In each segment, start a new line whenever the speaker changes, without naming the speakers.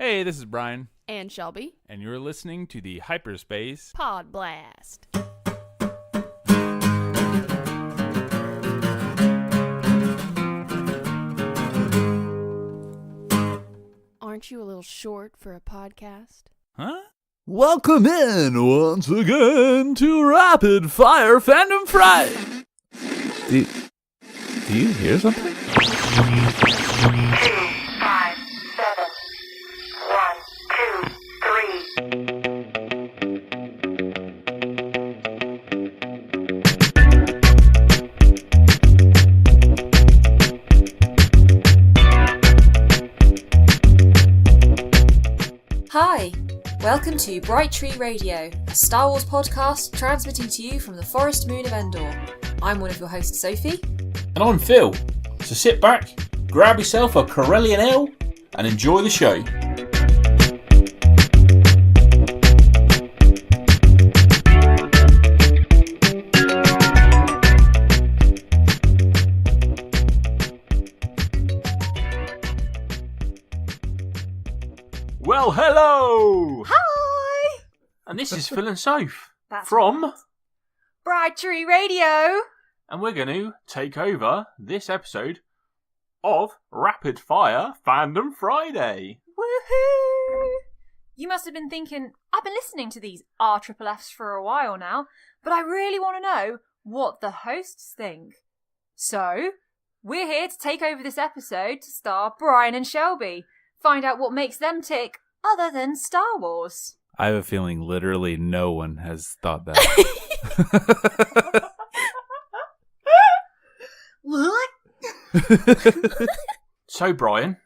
Hey, this is Bryan.
And Shelby.
And you're listening to the Hyperspace
PodBlast. Aren't you a little short for a podcast?
Huh? Welcome in once again to Rapid Fire Fandom Friday. Do you hear something?
2, 5, 7, 1, 2, 3.
Hi, welcome to Bright Tree Radio, a Star Wars podcast transmitting to you from the forest moon of Endor. I'm one of your hosts, Sophie.
And I'm Phil. So sit back, grab yourself a Corellian ale, and enjoy the show.
Well, hello!
Hi!
And this is Phil and Soph
That's
from...
Bright Tree Radio!
And we're going to take over this episode of Rapid Fire Fandom Friday.
Woohoo! You must have been thinking, I've been listening to these RFFFs for a while now, but I really want to know what the hosts think. So, we're here to take over this episode to star Bryan and Shelby. Find out what makes them tick other than Star Wars.
I have a feeling literally no one has thought that.
What?
So, Bryan,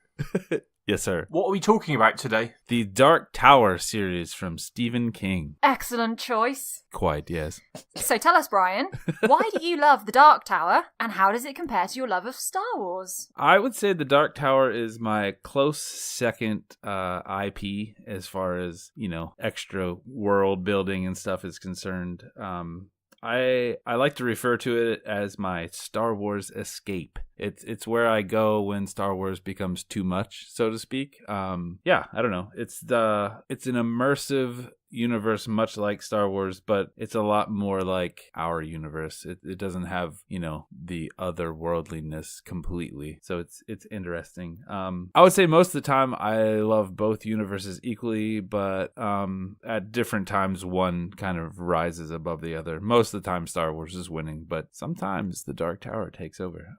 Yes, sir.
what are we talking about today?
The Dark Tower series from Stephen King.
Excellent choice.
Quite, yes.
So tell us, Bryan, why do you love The Dark Tower, and how does it compare to your love of Star Wars?
I would say The Dark Tower is my close second IP as far as, extra world building and stuff is concerned. I like to refer to it as my Star Wars escape. It's where I go when Star Wars becomes too much, so to speak. I don't know. It's an immersive universe much like Star Wars, but it's a lot more like our universe. It doesn't have, the otherworldliness completely. So it's interesting. I would say most of the time I love both universes equally, but at different times one kind of rises above the other. Most of the time Star Wars is winning, but sometimes the Dark Tower takes over.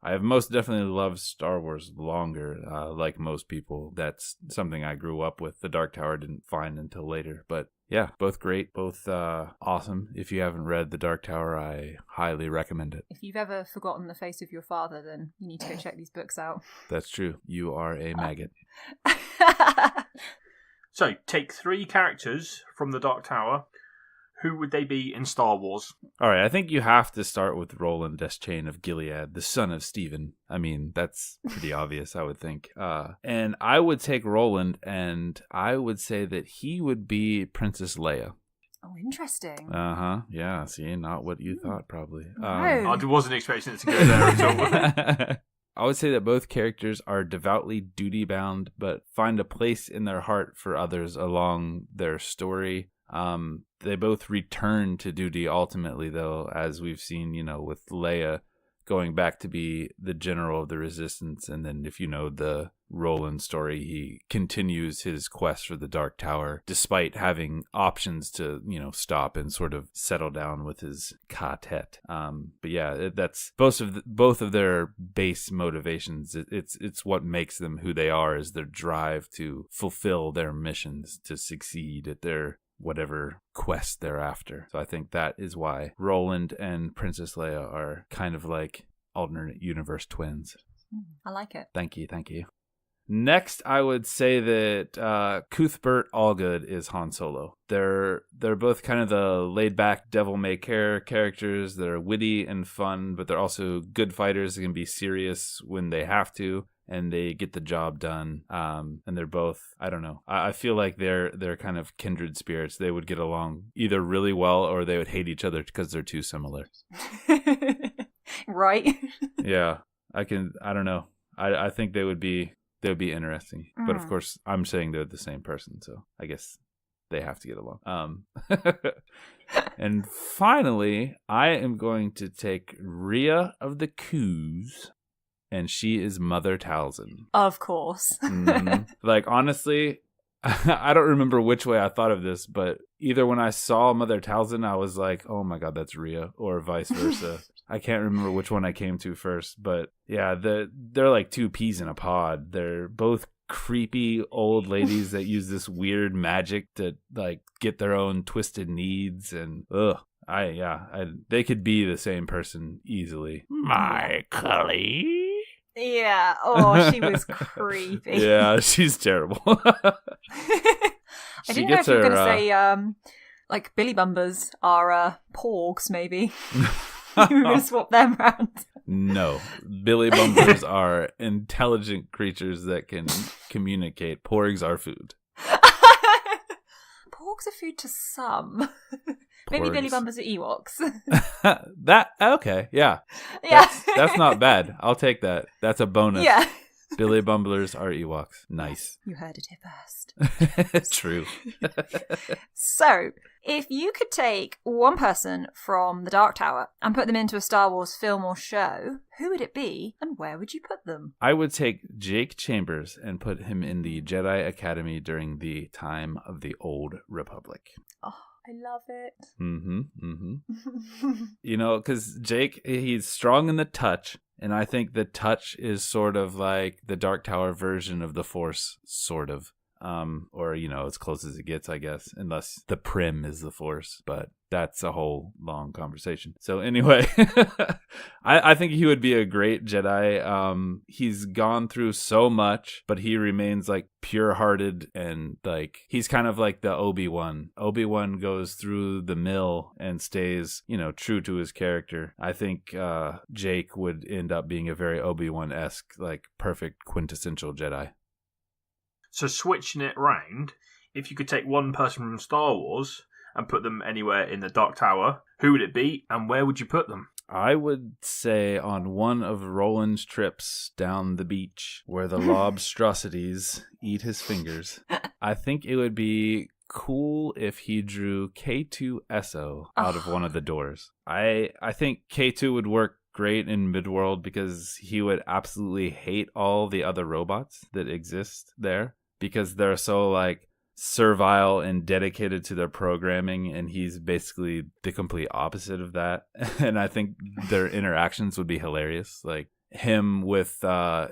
I have most definitely loved Star Wars longer, like most people. That's something I grew up with. The Dark Tower didn't find until later. But yeah, both great, both awesome. If you haven't read The Dark Tower, I highly recommend it.
If you've ever forgotten the face of your father, then you need to go check these books out.
That's true. You are a maggot.
So, take 3 characters from the Dark Tower. Who would they be in Star Wars?
All right, I think you have to start with Roland Deschain of Gilead, the son of Stephen. I mean, that's pretty obvious, I would think. And I would take Roland, and I would say that he would be Princess Leia.
Oh, interesting.
Uh-huh. Yeah, see, not what you thought, probably.
No.
I wasn't expecting it to go there at all.
I would say that both characters are devoutly duty-bound, but find a place in their heart for others along their story. They both return to duty ultimately, though, as we've seen, with Leia going back to be the general of the Resistance. And then if you know the Roland story, he continues his quest for the Dark Tower, despite having options to, stop and sort of settle down with his quartet. But yeah, that's both of their base motivations. It's what makes them who they are, is their drive to fulfill their missions, to succeed at their whatever quest they're after. So I think that is why Roland and Princess Leia are kind of like alternate universe twins.
I like it.
Thank you. Next, I would say that Cuthbert Allgood is Han Solo. They're both kind of the laid-back, devil-may-care characters. They're witty and fun, but they're also good fighters. They can be serious when they have to, and they get the job done. And they're both, I don't know. I feel like they're kind of kindred spirits. They would get along either really well or they would hate each other because they're too similar.
Right.
Yeah, I don't know. I think they would be they would be interesting. But of course, I'm saying they're the same person, so I guess they have to get along. And finally, I am going to take Rhea of the Coos, and she is Mother Talzin.
Of course.
Like, honestly, I don't remember which way I thought of this, but either when I saw Mother Talzin, I was like, oh my god, that's Rhea, or vice versa. I can't remember which one I came to first, but yeah, they're like two peas in a pod. They're both creepy old ladies that use this weird magic to like get their own twisted needs, and they could be the same person easily. My Cully.
Yeah. Oh, she was creepy.
Yeah, she's terrible.
I didn't know if you were going to say, like, Billy Bumbers are porgs, maybe. You were going to swap them around.
No. Billy Bumbers are intelligent creatures that can communicate. Porgs are food.
Porgs are food to some. Maybe Billy Bumbers are Ewoks.
Okay, yeah.
Yeah.
That's not bad. I'll take that. That's a bonus.
Yeah.
Billy Bumblers are Ewoks. Nice.
You heard it here first.
True.
So, if you could take one person from the Dark Tower and put them into a Star Wars film or show, who would it be and where would you put them?
I would take Jake Chambers and put him in the Jedi Academy during the time of the Old Republic.
Oh, I love it.
You know, because Jake, he's strong in the touch, and I think the touch is sort of like the Dark Tower version of the Force, sort of. Or, you know, as close as it gets, I guess, unless the Prim is the Force, but that's a whole long conversation. So anyway, I think he would be a great Jedi. He's gone through so much, but he remains like pure-hearted, and like he's kind of like the Obi-Wan. Obi-Wan goes through the mill and stays, you know, true to his character. I think Jake would end up being a very Obi-Wan-esque, like perfect quintessential Jedi.
So switching it round, if you could take one person from Star Wars and put them anywhere in the Dark Tower, who would it be and where would you put them?
I would say on one of Roland's trips down the beach where the lobstrosities eat his fingers, I think it would be cool if he drew K2SO out of one of the doors. I think K2 would work great in Midworld because he would absolutely hate all the other robots that exist there because they're so like servile and dedicated to their programming, and he's basically the complete opposite of that. And I think their interactions would be hilarious. Like him with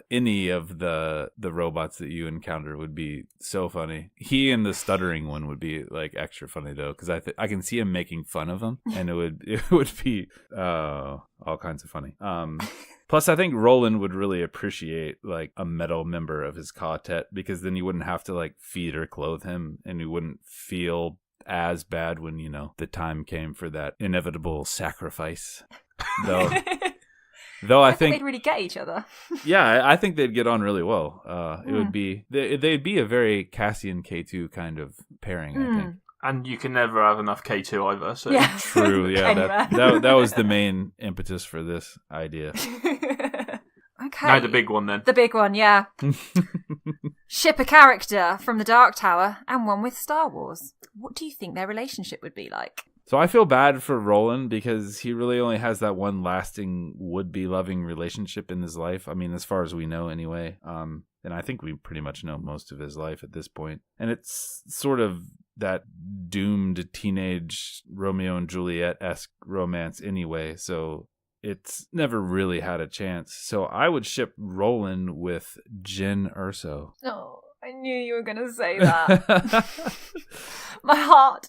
any of the robots that you encounter would be so funny. He and the stuttering one would be like extra funny though, because I can see him making fun of him, and it would be all kinds of funny. Plus, I think Roland would really appreciate like a metal member of his quartet, because then you wouldn't have to like feed or clothe him, and you wouldn't feel as bad when, you know, the time came for that inevitable sacrifice. Though I think
they'd really get each other.
Yeah, I think they'd get on really well. It would be they'd be a very Cassian K2 kind of pairing, I think.
And you can never have enough K2 either. So.
Yeah.
True. Yeah, that was the main impetus for this idea.
Okay.
Now the big one then.
The big one, yeah. Ship a character from the Dark Tower and one with Star Wars. What do you think their relationship would be like?
So I feel bad for Roland because he really only has that one lasting would-be loving relationship in his life. I mean, as far as we know anyway. And I think we pretty much know most of his life at this point. And it's sort of that doomed teenage Romeo and Juliet-esque romance anyway. So it's never really had a chance. So I would ship Roland with Jyn Erso.
Oh, I knew you were going to say that. My heart.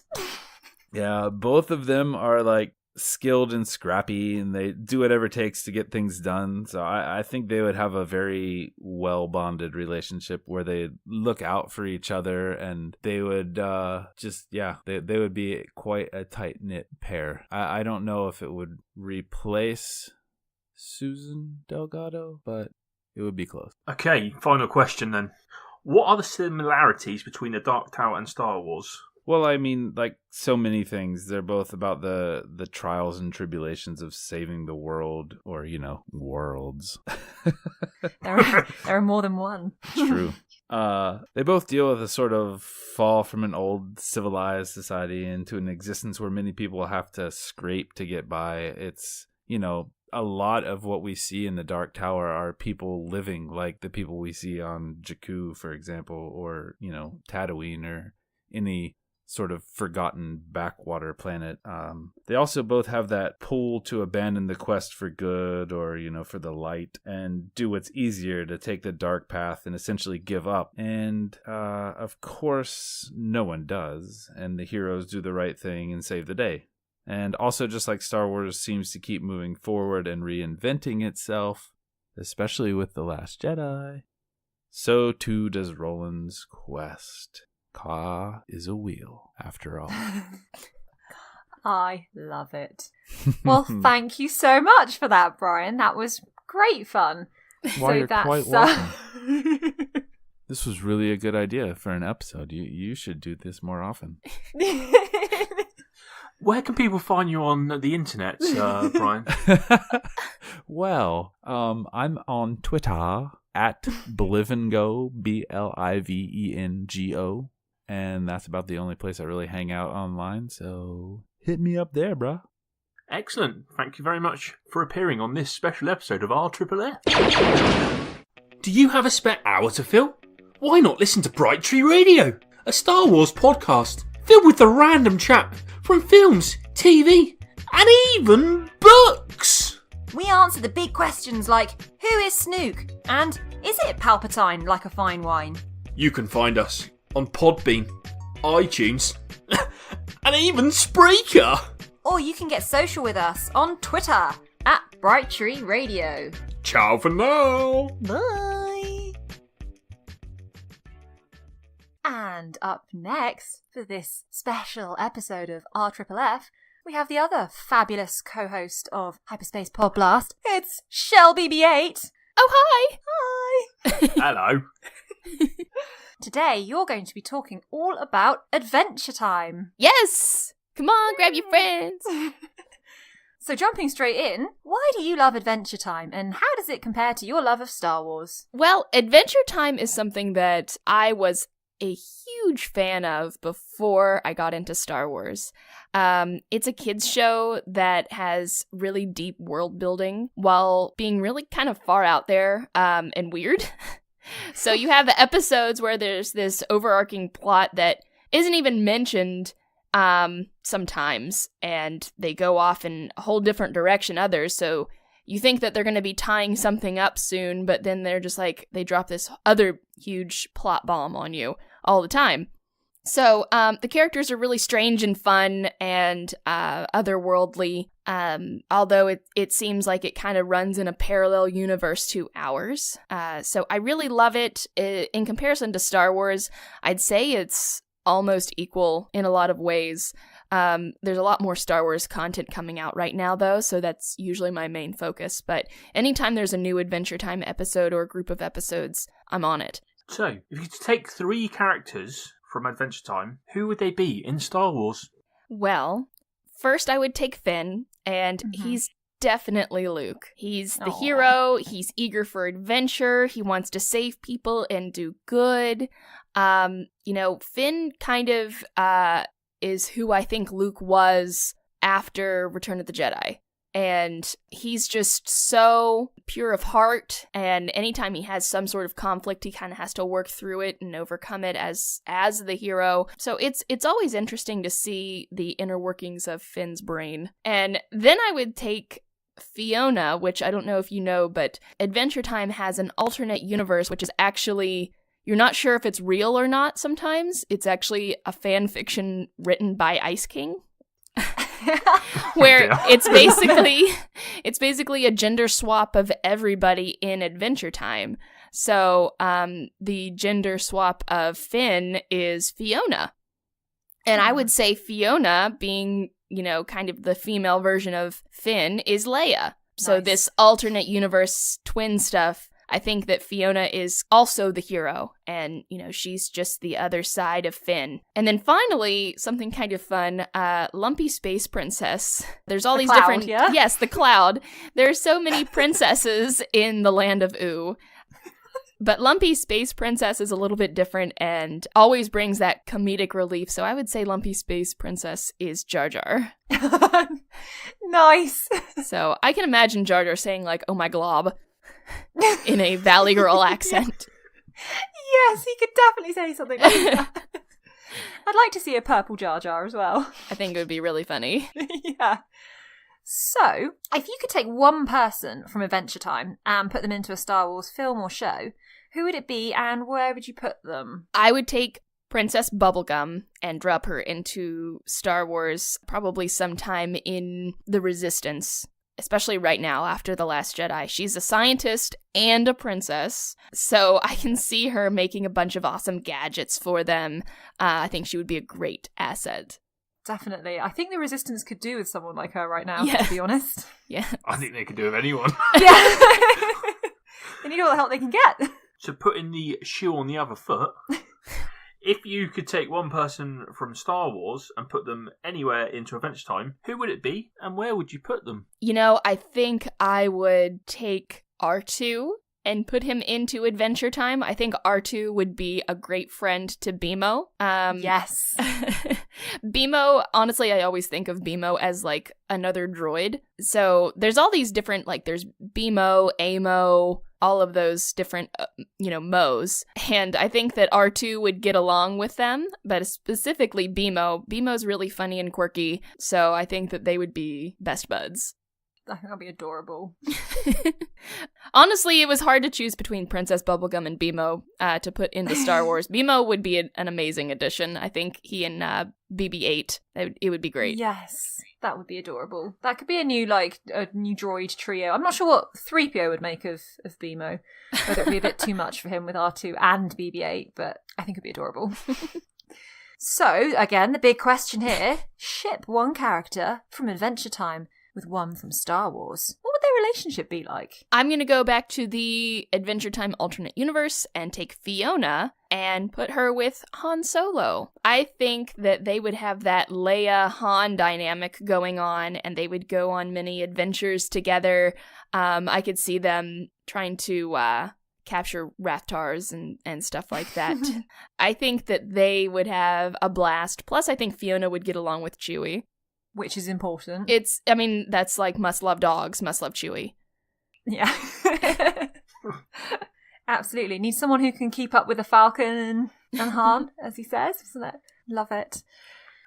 Yeah, both of them are like skilled and scrappy, and they do whatever it takes to get things done. So I think they would have a very well bonded relationship where they look out for each other, and they would they would be quite a tight knit pair. I don't know if it would replace Susan Delgado, but it would be close.
Okay, final question then. What are the similarities between the Dark Tower and Star Wars?
Well, I mean, like so many things, they're both about the trials and tribulations of saving the world, or, worlds.
There are more than one.
It's true. They both deal with a sort of fall from an old civilized society into an existence where many people have to scrape to get by. It's, a lot of what we see in the Dark Tower are people living like the people we see on Jakku, for example, or, Tatooine, or any sort of forgotten backwater planet. They also both have that pull to abandon the quest for good, or, for the light, and do what's easier to take the dark path and essentially give up. And, of course, no one does, and the heroes do the right thing and save the day. And also, just like Star Wars seems to keep moving forward and reinventing itself, especially with The Last Jedi, so too does Roland's quest. Ka is a wheel, after all.
I love it. Well, thank you so much for that, Bryan. That was great fun.
Well, you're quite welcome. This was really a good idea for an episode. You should do this more often.
Where can people find you on the internet, Bryan?
Well, I'm on Twitter at Blivengo, Blivengo. And that's about the only place I really hang out online, so hit me up there, bruh.
Excellent. Thank you very much for appearing on this special episode of RFFF. Do you have a spare hour to fill? Why not listen to Bright Tree Radio, a Star Wars podcast filled with the random chat from films, TV, and even books.
We answer the big questions like, who is Snook? And is it Palpatine like a fine wine?
You can find us on Podbean, iTunes, and even Spreaker.
Or you can get social with us on Twitter at Brighttree Radio.
Ciao for now.
Bye. And up next, for this special episode of RFFF, we have the other fabulous co-host of Hyperspace PodBlast. It's Shelby B8.
Oh, hi!
Hi!
Hello.
Today, you're going to be talking all about Adventure Time.
Yes! Come on, grab your friends.
So jumping straight in, why do you love Adventure Time, and how does it compare to your love of Star Wars?
Well, Adventure Time is something that I was a huge fan of before I got into Star Wars. It's a kids show that has really deep world building while being really kind of far out there and weird. So you have episodes where there's this overarching plot that isn't even mentioned sometimes, and they go off in a whole different direction others, so you think that they're going to be tying something up soon, but then they're just like, they drop this other huge plot bomb on you all the time. So the characters are really strange and fun and otherworldly, although it seems like it kind of runs in a parallel universe to ours. So I really love it. In comparison to Star Wars, I'd say it's almost equal in a lot of ways. There's a lot more Star Wars content coming out right now, though, so that's usually my main focus. But anytime there's a new Adventure Time episode or a group of episodes, I'm on it.
So, if you could take 3 characters from Adventure Time, who would they be in Star Wars?
Well, first I would take Finn, and he's definitely Luke. He's the hero, he's eager for adventure, he wants to save people and do good. Finn kind of is who I think Luke was after Return of the Jedi. And he's just so pure of heart, and anytime he has some sort of conflict, he kind of has to work through it and overcome it as the hero. So it's always interesting to see the inner workings of Finn's brain. And then I would take Fiona, which I don't know if you know, but Adventure Time has an alternate universe, which is actually, you're not sure if it's real or not sometimes. It's actually a fan fiction written by Ice King. Where it's basically a gender swap of everybody in Adventure Time. So the gender swap of Finn is Fiona. And I would say Fiona, being, kind of the female version of Finn, is Leia. So This alternate universe twin stuff I think that Fiona is also the hero, and, she's just the other side of Finn. And then finally, something kind of fun, Lumpy Space Princess. There's all these
Cloud,
different...
yeah?
Yes, the Cloud. There's so many princesses in the land of Ooh. But Lumpy Space Princess is a little bit different and always brings that comedic relief, so I would say Lumpy Space Princess is Jar Jar.
Nice.
So I can imagine Jar Jar saying, like, "Oh my glob," in a Valley Girl accent.
Yes, he could definitely say something like that. I'd like to see a purple Jar Jar as well.
I think it would be really funny.
Yeah. So, if you could take one person from Adventure Time and put them into a Star Wars film or show, who would it be and where would you put them?
I would take Princess Bubblegum and drop her into Star Wars probably sometime in the Resistance, especially right now after The Last Jedi. She's a scientist and a princess, so I can see her making a bunch of awesome gadgets for them. I think she would be a great asset.
Definitely. I think the Resistance could do with someone like her right now,
Yeah.
to be honest.
Yeah.
I think they could do with anyone.
Yeah. They need all the help they can get.
So putting the shoe on the other foot, if you could take one person from Star Wars and put them anywhere into Adventure Time, who would it be and where would you put them?
I think I would take R2 and put him into Adventure Time. I think R2 would be a great friend to BMO.
Yes.
BMO, honestly, I always think of BMO as like another droid. So there's all these different, like there's BMO, AMO, all of those different, Mo's. And I think that R2 would get along with them, but specifically BMO. BMO's really funny and quirky, so I think that they would be best buds.
I think that'd be adorable.
Honestly, it was hard to choose between Princess Bubblegum and BMO to put into Star Wars. BMO would be an amazing addition. I think he and BB-8, it would be great.
Yes, that would be adorable. That could be a new droid trio. I'm not sure what 3PO would make of BMO, whether it'd be a bit too much for him with R2 and BB-8, but I think it'd be adorable. So, again, the big question here, ship one character from Adventure Time with one from Star Wars. What would their relationship be like?
I'm going to go back to the Adventure Time alternate universe and take Fiona and put her with Han Solo. I think that they would have that Leia-Han dynamic going on, and they would go on many adventures together. I could see them trying to capture Rathtars and stuff like that. I think that they would have a blast. Plus, I think Fiona would get along with Chewie.
Which is important.
That's like must love dogs, must love Chewie.
Yeah. Absolutely. Need someone who can keep up with the Falcon and Han, as he says, isn't it? Love it.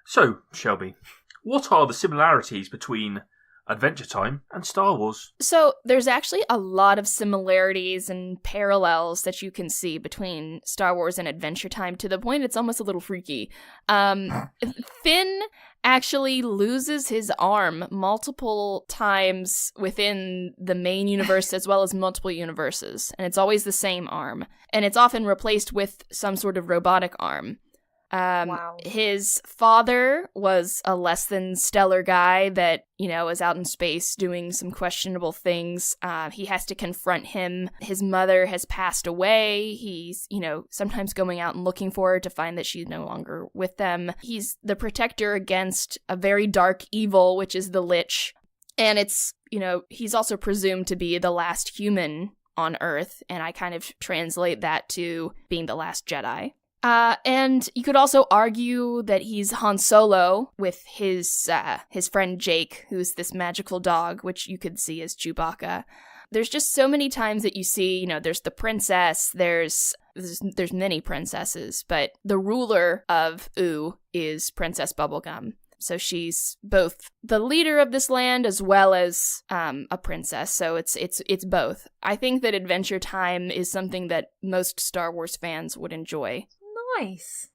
So, Shelby, what are the similarities between Adventure Time and Star Wars?
So there's actually a lot of similarities and parallels that you can see between Star Wars and Adventure Time, to the point it's almost a little freaky. Finn actually loses his arm multiple times within the main universe as well as multiple universes, and it's always the same arm, and it's often replaced with some sort of robotic arm.
Wow.
His father was a less than stellar guy that, is out in space doing some questionable things. He has to confront him. His mother has passed away. He's, sometimes going out and looking for her to find that she's no longer with them. He's the protector against a very dark evil, which is the Lich. And it's, he's also presumed to be the last human on Earth. And I kind of translate that to being the last Jedi. And you could also argue that he's Han Solo with his friend Jake, who's this magical dog, which you could see as Chewbacca. There's just so many times that you see, there's the princess, there's many princesses, but the ruler of Ooh is Princess Bubblegum. So she's both the leader of this land as well as a princess. So it's both. I think that Adventure Time is something that most Star Wars fans would enjoy.
Nice.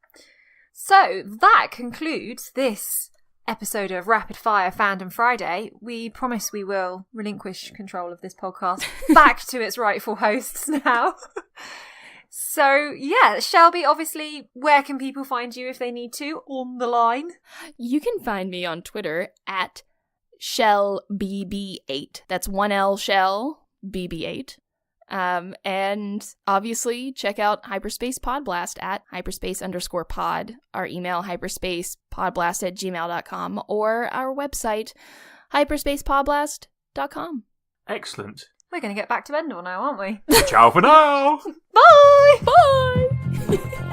So that concludes this episode of Rapid Fire Fandom Friday. We promise we will relinquish control of this podcast back to its rightful hosts now. So yeah, Shelby, obviously, where can people find you if they need to on the line?
You can find me on Twitter at ShellBB8. That's 1L Shell BB8. And obviously, check out Hyperspace PodBlast at hyperspace_pod, our email hyperspacepodblast@gmail.com, or our website hyperspacepodblast.com.
Excellent.
We're going to get back to Endor now, aren't we?
Ciao for now!
Bye!
Bye!